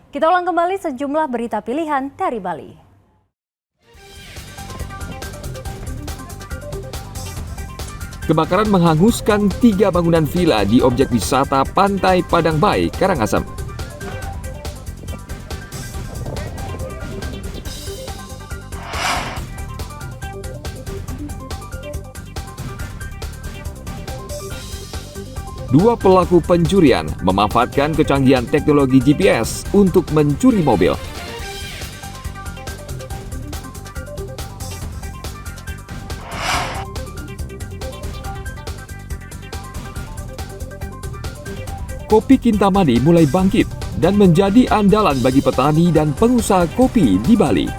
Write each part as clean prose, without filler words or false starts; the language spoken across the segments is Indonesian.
Kita ulang kembali sejumlah berita pilihan dari Bali. Kebakaran menghanguskan 3 bangunan villa di objek wisata Pantai Padang Bay, Karangasem. Dua pelaku pencurian memanfaatkan kecanggihan teknologi GPS untuk mencuri mobil. Kopi Kintamani mulai bangkit dan menjadi andalan bagi petani dan pengusaha kopi di Bali.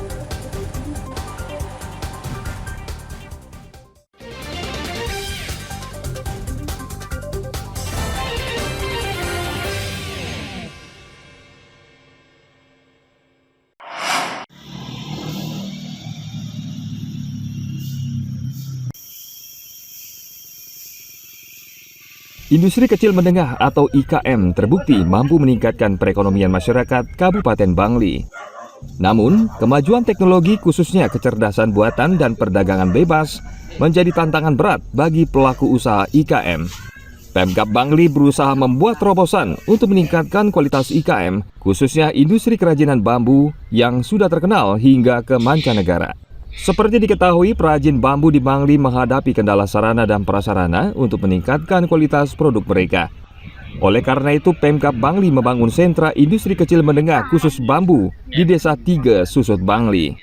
Industri kecil menengah atau IKM terbukti mampu meningkatkan perekonomian masyarakat Kabupaten Bangli. Namun, kemajuan teknologi khususnya kecerdasan buatan dan perdagangan bebas menjadi tantangan berat bagi pelaku usaha IKM. Pemkab Bangli berusaha membuat terobosan untuk meningkatkan kualitas IKM, khususnya industri kerajinan bambu yang sudah terkenal hingga ke mancanegara. Seperti diketahui, perajin bambu di Bangli menghadapi kendala sarana dan prasarana untuk meningkatkan kualitas produk mereka. Oleh karena itu, Pemkab Bangli membangun sentra industri kecil menengah khusus bambu di Desa 3 Susut Bangli.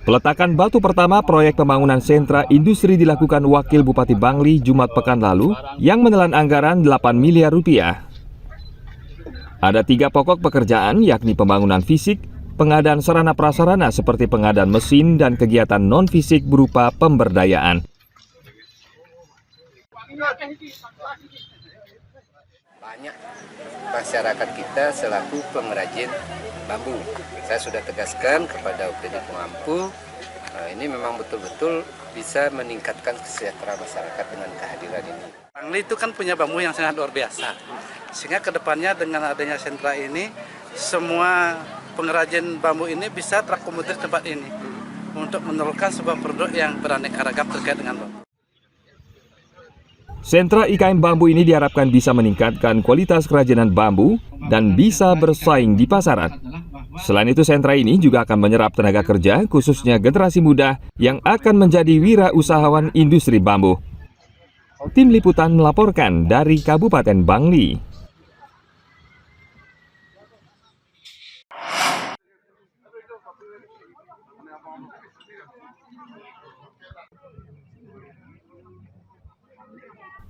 Peletakan batu pertama proyek pembangunan sentra industri dilakukan Wakil Bupati Bangli Jumat pekan lalu yang menelan anggaran 8 miliar rupiah. Ada 3 pokok pekerjaan, yakni pembangunan fisik, pengadaan sarana prasarana seperti pengadaan mesin dan kegiatan non-fisik berupa pemberdayaan. Banyak masyarakat kita selaku pengrajin bambu. Saya sudah tegaskan kepada OPD Pengampu, ini memang betul-betul bisa meningkatkan kesejahteraan masyarakat dengan kehadiran ini. Bangli itu kan punya bambu yang sangat luar biasa, sehingga kedepannya dengan adanya sentra ini, semua pengrajin bambu ini bisa terakomodir tempat ini untuk menelurkan sebuah produk yang beraneka ragam terkait dengan bambu. Sentra IKM bambu ini diharapkan bisa meningkatkan kualitas kerajinan bambu dan bisa bersaing di pasaran. Selain itu, sentra ini juga akan menyerap tenaga kerja, khususnya generasi muda yang akan menjadi wirausahawan industri bambu. Tim Liputan melaporkan dari Kabupaten Bangli.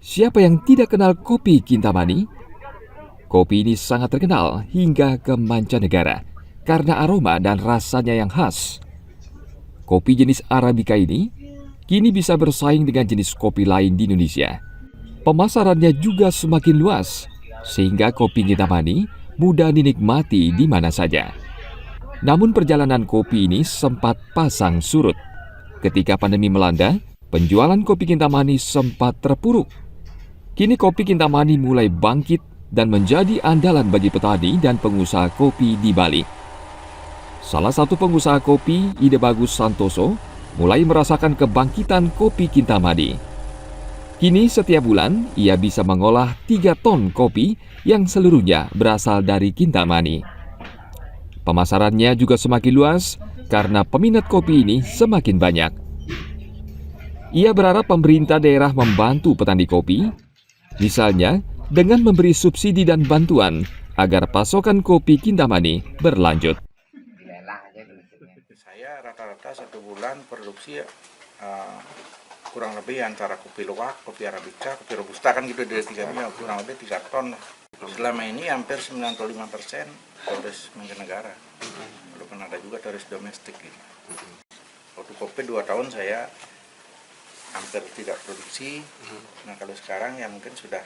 Siapa yang tidak kenal kopi Kintamani? Kopi ini sangat terkenal hingga ke mancanegara karena aroma dan rasanya yang khas. Kopi jenis Arabica ini kini bisa bersaing dengan jenis kopi lain di Indonesia. Pemasarannya juga semakin luas, sehingga kopi Kintamani mudah dinikmati di mana saja. Namun perjalanan kopi ini sempat pasang surut. Ketika pandemi melanda, penjualan kopi Kintamani sempat terpuruk. Kini kopi Kintamani mulai bangkit dan menjadi andalan bagi petani dan pengusaha kopi di Bali. Salah satu pengusaha kopi, Ide Bagus Santoso, mulai merasakan kebangkitan kopi Kintamani. Kini setiap bulan ia bisa mengolah 3 ton kopi yang seluruhnya berasal dari Kintamani. Pemasarannya juga semakin luas karena peminat kopi ini semakin banyak. Ia berharap pemerintah daerah membantu petani kopi, misalnya dengan memberi subsidi dan bantuan agar pasokan kopi Kintamani berlanjut. Saya rata-rata 1 bulan produksi kurang lebih antara kopi luwak, kopi arabica, kopi robusta kan gitu dari 3 kurang lebih 3 ton. Selama ini hampir 95% turis mancanegara, walaupun ada juga turis domestik. Gitu. Waktu kopi 2 tahun saya hampir tidak produksi. Nah kalau sekarang ya mungkin sudah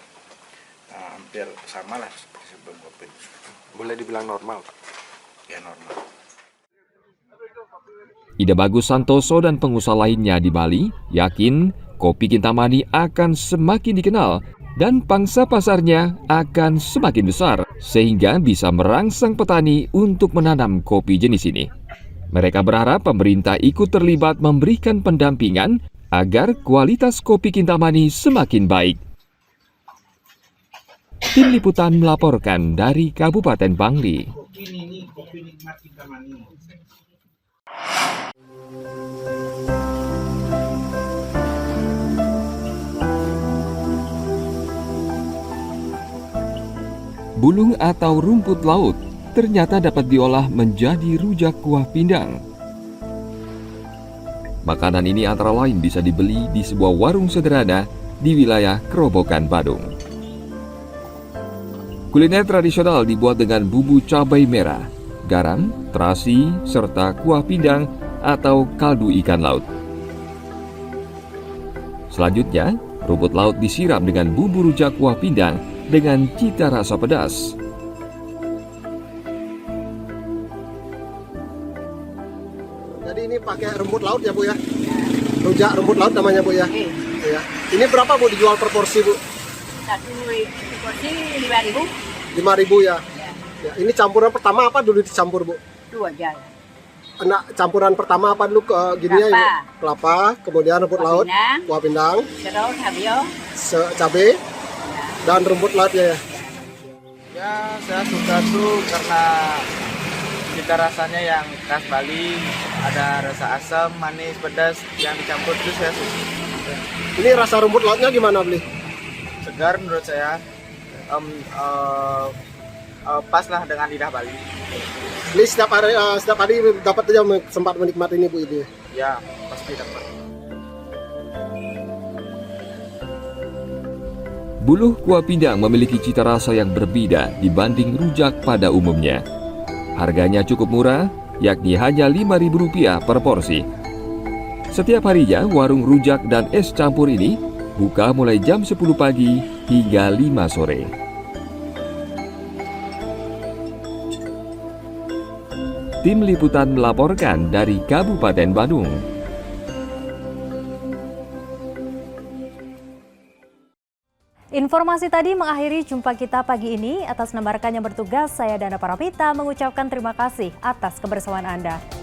hampir sama lah seperti sebelum COVID. Boleh dibilang normal, Pak? Ya normal. Ide Bagus Santoso dan pengusaha lainnya di Bali yakin kopi Kintamani akan semakin dikenal dan pangsa pasarnya akan semakin besar sehingga bisa merangsang petani untuk menanam kopi jenis ini. Mereka berharap pemerintah ikut terlibat memberikan pendampingan agar kualitas kopi Kintamani semakin baik. Tim Liputan melaporkan dari Kabupaten Bangli. Kopi nikmat Kintamani. Bulung atau rumput laut ternyata dapat diolah menjadi rujak kuah pindang. Makanan ini antara lain bisa dibeli di sebuah warung sederhana di wilayah Kerobokan, Badung. Kuliner tradisional dibuat dengan bumbu cabai merah, garam, terasi, serta kuah pindang atau kaldu ikan laut. Selanjutnya, rumput laut disiram dengan bumbu rujak kuah pindang dengan cita rasa pedas. Jadi ini pakai rumput laut ya Bu ya? Rujak rumput laut namanya Bu ya? Iya. Ini berapa Bu dijual per porsi Bu? Satu porsi 5.000. 5.000 ya? Ya. Ini campuran pertama apa dulu dicampur Bu? Dua aja. Nah, campuran pertama apa dulu gini ya? Kelapa, kemudian rumput laut, kuah pindang, Terus habio. cabai, dan rumput laut ya. Ya, saya suka tuh karena cita rasanya yang khas Bali, ada rasa asam, manis, pedas yang dicampur itu saya suka. Ini rasa rumput lautnya gimana beli? Segar menurut saya, pas lah dengan lidah Bali. Beli setiap hari dapat aja sempat menikmati ini Bu ini. Ya, pasti dapat. Buluh kuah pindang memiliki cita rasa yang berbeda dibanding rujak pada umumnya. Harganya cukup murah, yakni hanya Rp5.000 per porsi. Setiap harinya, warung rujak dan es campur ini buka mulai jam 10 pagi hingga 5 sore. Tim Liputan melaporkan dari Kabupaten Badung. Informasi tadi mengakhiri jumpa kita pagi ini. Atas nama rekan yang bertugas, saya Dana Parapita mengucapkan terima kasih atas kebersamaan Anda.